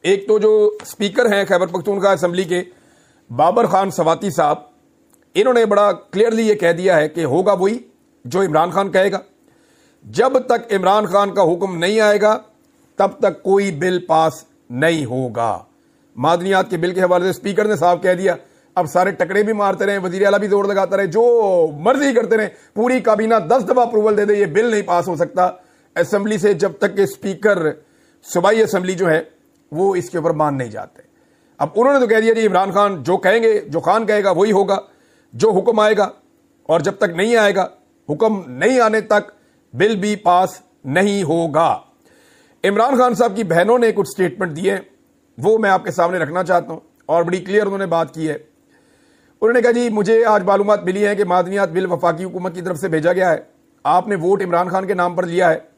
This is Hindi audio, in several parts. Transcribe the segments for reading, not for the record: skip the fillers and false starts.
एक तो जो स्पीकर हैं खैबर पख्तूनख्वा असेंबली के बाबर खान सवाती साहब, इन्होंने बड़ा क्लियरली ये कह दिया है कि होगा वही जो इमरान खान कहेगा। जब तक इमरान खान का हुक्म नहीं आएगा तब तक कोई बिल पास नहीं होगा। मादनियात के बिल के हवाले से स्पीकर ने साफ कह दिया। अब सारे टकरे भी मारते रहे, वजीर आला भी जोर लगाता रहे, जो मर्जी करते रहे, पूरी काबीना 10 दफा अप्रूवल दे दे, ये बिल नहीं पास हो सकता असेंबली से जब तक कि स्पीकर सूबाई असेंबली जो है वो इसके ऊपर मान नहीं जाते। अब उन्होंने तो कह दिया जी इमरान खान जो कहेंगे, जो खान कहेगा वही होगा, जो हुक्म आएगा, और जब तक नहीं आएगा, हुक्म नहीं आने तक बिल भी पास नहीं होगा। इमरान खान साहब की बहनों ने कुछ स्टेटमेंट दिए, वो मैं आपके सामने रखना चाहता हूं, और बड़ी क्लियर उन्होंने बात की है। उन्होंने कहा जी मुझे आज मालूमात मिली है कि मादनियात बिल वफाकी हुकूमत की तरफ से भेजा गया है, आपने वोट इमरान खान के नाम पर लिया है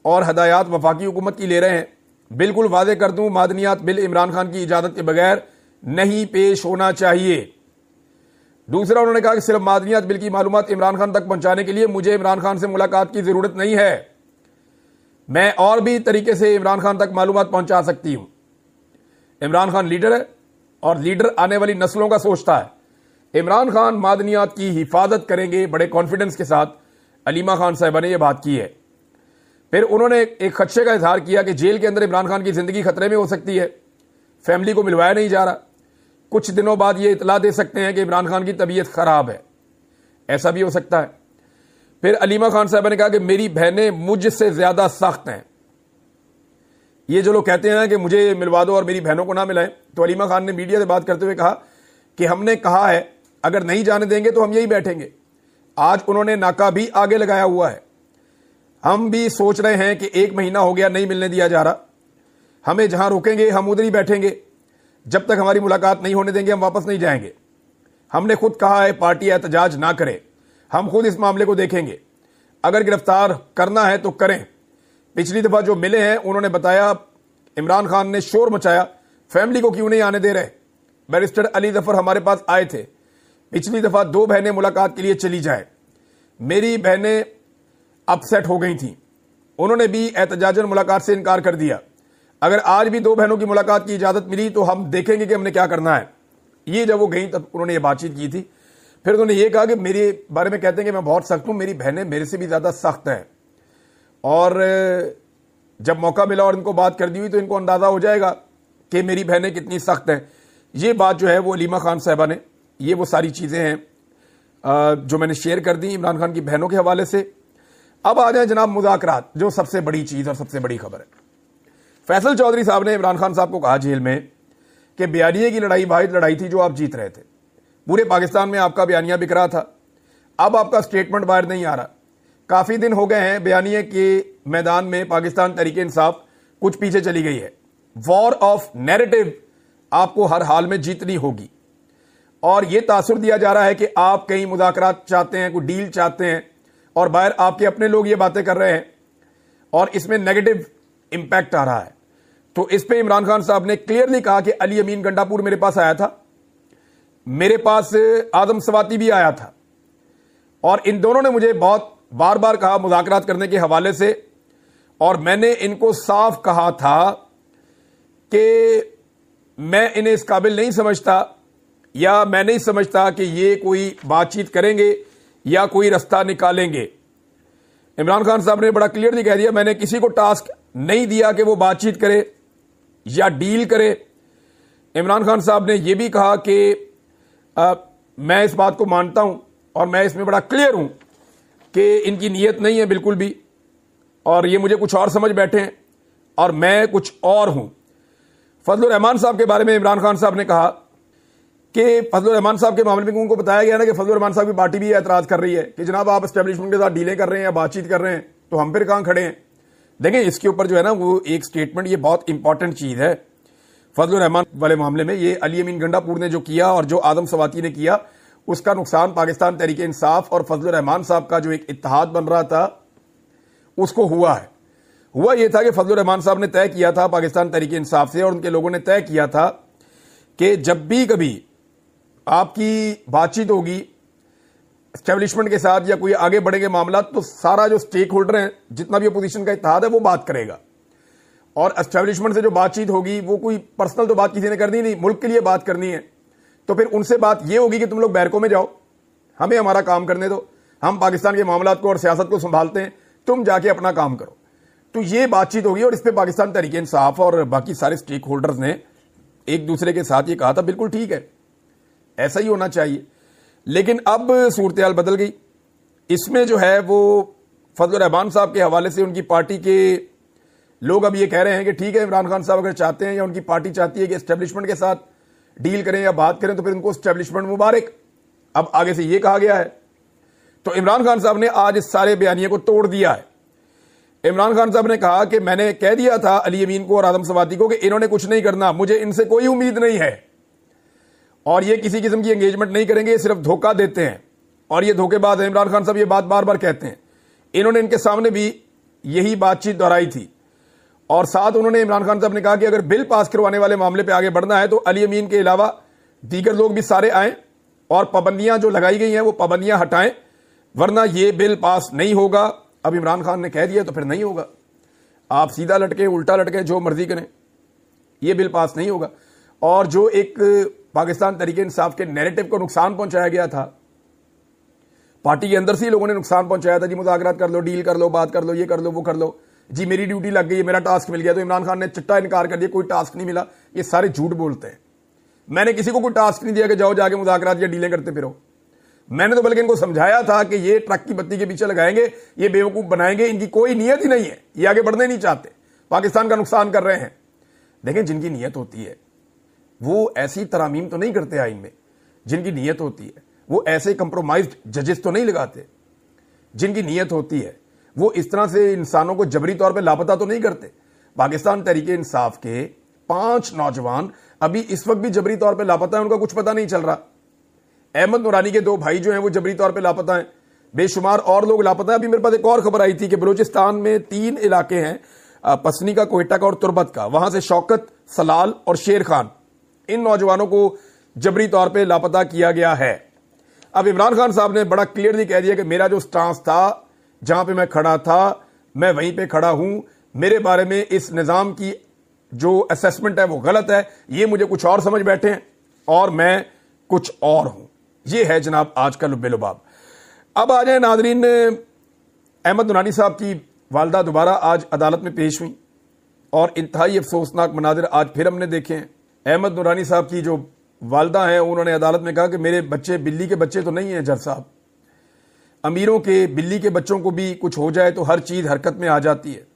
और हदायत वफाकी हुकूमत की ले रहे हैं। बिल्कुल वादे कर दूं, मादनियात बिल इमरान खान की इजाजत के बगैर नहीं पेश होना चाहिए। दूसरा, उन्होंने कहा कि सिर्फ मादनियात बिल की मालूमात इमरान खान तक पहुंचाने के लिए मुझे इमरान खान से मुलाकात की जरूरत नहीं है, मैं और भी तरीके से इमरान खान तक मालूमात पहुंचा सकती हूं। इमरान खान लीडर है और लीडर आने वाली नस्लों का सोचता है। इमरान खान मादनियात की हिफाजत करेंगे बड़े कॉन्फिडेंस के साथ, अलीमा खान साहिबा ने यह बात की है। फिर उन्होंने एक खदशे का इजहार किया कि जेल के अंदर इमरान खान की जिंदगी खतरे में हो सकती है, फैमिली को मिलवाया नहीं जा रहा, कुछ दिनों बाद ये इतला दे सकते हैं कि इमरान खान की तबीयत खराब है, ऐसा भी हो सकता है। फिर अलीमा खान साहब ने कहा कि मेरी बहनें मुझसे ज्यादा सख्त हैं। ये जो लोग कहते हैं कि मुझे मिलवा दो और मेरी बहनों को ना मिलाएं, तो अलीमा खान ने मीडिया से बात करते हुए कहा कि हमने कहा है अगर नहीं जाने देंगे तो हम यही बैठेंगे। आज उन्होंने नाका भी आगे लगाया हुआ है। हम भी सोच रहे हैं कि 1 महीना हो गया नहीं मिलने दिया जा रहा, हमें जहां रोकेंगे हम उधर ही बैठेंगे, जब तक हमारी मुलाकात नहीं होने देंगे हम वापस नहीं जाएंगे। हमने खुद कहा है पार्टी एहतजाज ना करे, हम खुद इस मामले को देखेंगे, अगर गिरफ्तार करना है तो करें। पिछली दफा जो मिले हैं उन्होंने बताया इमरान खान ने शोर मचाया, फैमिली को क्यों नहीं आने दे रहे। बैरिस्टर अली जफर हमारे पास आए थे, पिछली दफा 2 बहनें मुलाकात के लिए चली जाए, मेरी बहनें अपसेट हो गई थी, उन्होंने भी एहतजाजन मुलाकात से इनकार कर दिया। अगर आज भी 2 बहनों की मुलाकात की इजाजत मिली तो हम देखेंगे कि हमने क्या करना है। ये जब वो गई तब उन्होंने ये बातचीत की थी। फिर उन्होंने ये कहा कि मेरे बारे में कहते हैं कि मैं बहुत सख्त हूं, मेरी बहनें मेरे से भी ज्यादा सख्त हैं, और जब मौका मिला और इनको बात कर दी हुई तो इनको अंदाजा हो जाएगा कि मेरी बहनें कितनी सख्त हैं। ये बात जो है वो अलीमा खान साहबा ने, ये वो सारी चीजें हैं जो मैंने शेयर कर दी इमरान खान की बहनों के हवाले से। अब आ जाए जनाब मुज़ाकरात, जो सबसे बड़ी चीज और सबसे बड़ी खबर है। फैसल चौधरी साहब ने इमरान खान साहब को कहा जेल में कि बयानिए की लड़ाई वाहिद लड़ाई थी जो आप जीत रहे थे, पूरे पाकिस्तान में आपका बयानिया बिक रहा था, अब आपका स्टेटमेंट बाहर नहीं आ रहा। काफी दिन हो गए हैं बयानिए के मैदान में पाकिस्तान तहरीक इंसाफ कुछ पीछे चली गई है। वॉर ऑफ नैरेटिव आपको हर हाल में जीतनी होगी, और यह तासुर दिया जा रहा है कि आप कहीं मुज़ाकरात चाहते हैं, कोई डील चाहते हैं, और बाहर आपके अपने लोग ये बातें कर रहे हैं और इसमें नेगेटिव इंपैक्ट आ रहा है। तो इस पे इमरान खान साहब ने क्लियरली कहा कि अली अमीन गंडापुर मेरे पास आया था, मेरे पास आदम सवाती भी आया था, और इन दोनों ने मुझे बहुत बार बार कहा मुज़ाकरात करने के हवाले से, और मैंने इनको साफ कहा था कि मैं इन्हें इस काबिल नहीं समझता, या मैं नहीं समझता कि ये कोई बातचीत करेंगे या कोई रास्ता निकालेंगे। इमरान खान साहब ने बड़ा क्लियरली कह दिया, मैंने किसी को टास्क नहीं दिया कि वो बातचीत करे या डील करे। इमरान खान साहब ने यह भी कहा कि मैं इस बात को मानता हूं और मैं इसमें बड़ा क्लियर हूं कि इनकी नीयत नहीं है बिल्कुल भी, और ये मुझे कुछ और समझ बैठे हैं और मैं कुछ और हूं। फजलुर रहमान साहब के बारे में इमरान खान साहब ने कहा कि फजलुर रहमान साहब के मामले में उनको बताया गया ना कि फजलुर रहमान साहब की पार्टी भी एतराज कर रही है कि जनाब आप एस्टेब्लिशमेंट के साथ डीलें कर रहे हैं या बातचीत कर रहे हैं, तो हम फिर कहां खड़े हैं। देखें इसके ऊपर जो है ना वो एक स्टेटमेंट, ये बहुत इंपॉर्टेंट चीज है। फजलुर रहमान वाले मामले में ये अली अमीन गंडापुर ने जो किया और जो आदम सवाती ने किया, उसका नुकसान पाकिस्तान तहरीक इंसाफ और फजलुर रहमान साहब का जो एक इत्तेहाद बन रहा था उसको हुआ है। हुआ यह था कि फजलुर रहमान साहब ने तय किया था पाकिस्तान तहरीक इंसाफ से, और उनके लोगों ने तय किया था कि जब भी कभी आपकी बातचीत होगी एस्टेब्लिशमेंट के साथ या कोई आगे बढ़ेंगे मामला, तो सारा जो स्टेक होल्डर है, जितना भी अपोजिशन का इत्तेहाद है, वो बात करेगा। और एस्टेब्लिशमेंट से जो बातचीत होगी वो कोई पर्सनल तो बात किसी ने करनी नहीं, मुल्क के लिए बात करनी है। तो फिर उनसे बात ये होगी कि तुम लोग बैरकों में जाओ, हमें हमारा काम करने दो, हम पाकिस्तान के मामलात को और सियासत को संभालते हैं, तुम जाके अपना काम करो। तो ये बातचीत होगी और इस पर पाकिस्तान तहरीक इंसाफ और बाकी सारे स्टेक होल्डर्स ने एक दूसरे के साथ ये कहा था बिल्कुल ठीक है, ऐसा ही होना चाहिए। लेकिन अब सूरत बदल गई। इसमें जो है वो फजल रहमान साहब के हवाले से उनकी पार्टी के लोग अब ये कह रहे हैं कि ठीक है, इमरान खान साहब अगर चाहते हैं या उनकी पार्टी चाहती है कि एस्टेब्लिशमेंट के साथ डील करें या बात करें तो फिर उनको एस्टेब्लिशमेंट मुबारक। अब आगे से ये कहा गया है। तो इमरान खान साहब ने आज इस सारे बयानिए को तोड़ दिया है। इमरान खान साहब ने कहा कि मैंने कह दिया था अली अमीन को और आदम सवाती को कि इन्होंने कुछ नहीं करना, मुझे इनसे कोई उम्मीद नहीं है और ये किसी किस्म की एंगेजमेंट नहीं करेंगे, ये सिर्फ धोखा देते हैं और ये धोखेबाज है। इमरान खान साहब ये बात बार बार कहते हैं। इन्होंने इनके सामने भी यही बातचीत दोहराई थी और साथ उन्होंने इमरान खान साहब ने कहा कि अगर बिल पास करवाने वाले मामले पे आगे बढ़ना है तो अली अमीन के अलावा दीगर लोग भी सारे आए और पाबंदियां जो लगाई गई हैं वो पाबंदियां हटाएं, वरना ये बिल पास नहीं होगा। अब इमरान खान ने कह दिया तो फिर नहीं होगा, आप सीधा लटके उल्टा लटके जो मर्जी करें, ये बिल पास नहीं होगा। और जो एक पाकिस्तान तहरीक इंसाफ के नैरेटिव को नुकसान पहुंचाया गया था, पार्टी के अंदर से ही लोगों ने नुकसान पहुंचाया था, जी मुज़ाकरात कर लो, डील कर लो, बात कर लो, ये कर लो, वो कर लो, जी मेरी ड्यूटी लग गई है, मेरा टास्क मिल गया। तो इमरान खान ने चिट्टा इनकार कर दिया, कोई टास्क नहीं मिला। ये सारे झूठ बोलते हैं। मैंने किसी को कोई टास्क नहीं दिया कि जाओ जाके मुज़ाकरात या डीलें करते फिरो। मैंने तो बल्कि इनको समझाया था कि ये ट्रक की बत्ती के पीछे लगाएंगे, ये बेवकूफ बनाएंगे, इनकी कोई नीयत ही नहीं है, ये आगे बढ़ने नहीं चाहते, पाकिस्तान का नुकसान कर रहे हैं। देखें, जिनकी नीयत होती है वो ऐसी तरामीम तो नहीं करते आइन में, जिनकी नीयत होती है वो ऐसे कंप्रोमाइज्ड जजेस तो नहीं लगाते, जिनकी नीयत होती है वो इस तरह से इंसानों को जबरी तौर पे लापता तो नहीं करते। पाकिस्तान तहरीक इंसाफ के 5 नौजवान अभी इस वक्त भी जबरी तौर पे लापता है, उनका कुछ पता नहीं चल रहा। अहमद नूरानी के 2 भाई जो हैं वो जबरी तौर पे लापता हैं, बेशुमार और लोग लापता हैं। अभी मेरे पास एक और खबर आई थी कि बलूचिस्तान में 3 इलाके हैं, पसनी का, कोयटा का और तुरबत का, वहां से शौकत, सलाल और शेर खान, इन नौजवानों को जबरी तौर पे लापता किया गया है। अब इमरान खान साहब ने बड़ा क्लियरली कह दिया कि मेरा जो स्टांस था, जहां पे मैं खड़ा था, मैं वहीं पे खड़ा हूं, मेरे बारे में इस निजाम की जो असेसमेंट है वो गलत है, ये मुझे कुछ और समझ बैठे हैं और मैं कुछ और हूं। ये है जनाब आज का लुब्बे लुबाब। अब आ जाए नाजरीन, अहमद नूरानी साहब की वालदा दोबारा आज अदालत में पेश हुई और इंतहाई अफसोसनाक मनाजिर आज फिर हमने देखे हैं। अहमद नूरानी साहब की जो वालदा है उन्होंने अदालत में कहा कि मेरे बच्चे बिल्ली के बच्चे तो नहीं हैं जज साहब, अमीरों के बिल्ली के बच्चों को भी कुछ हो जाए तो हर चीज हरकत में आ जाती है।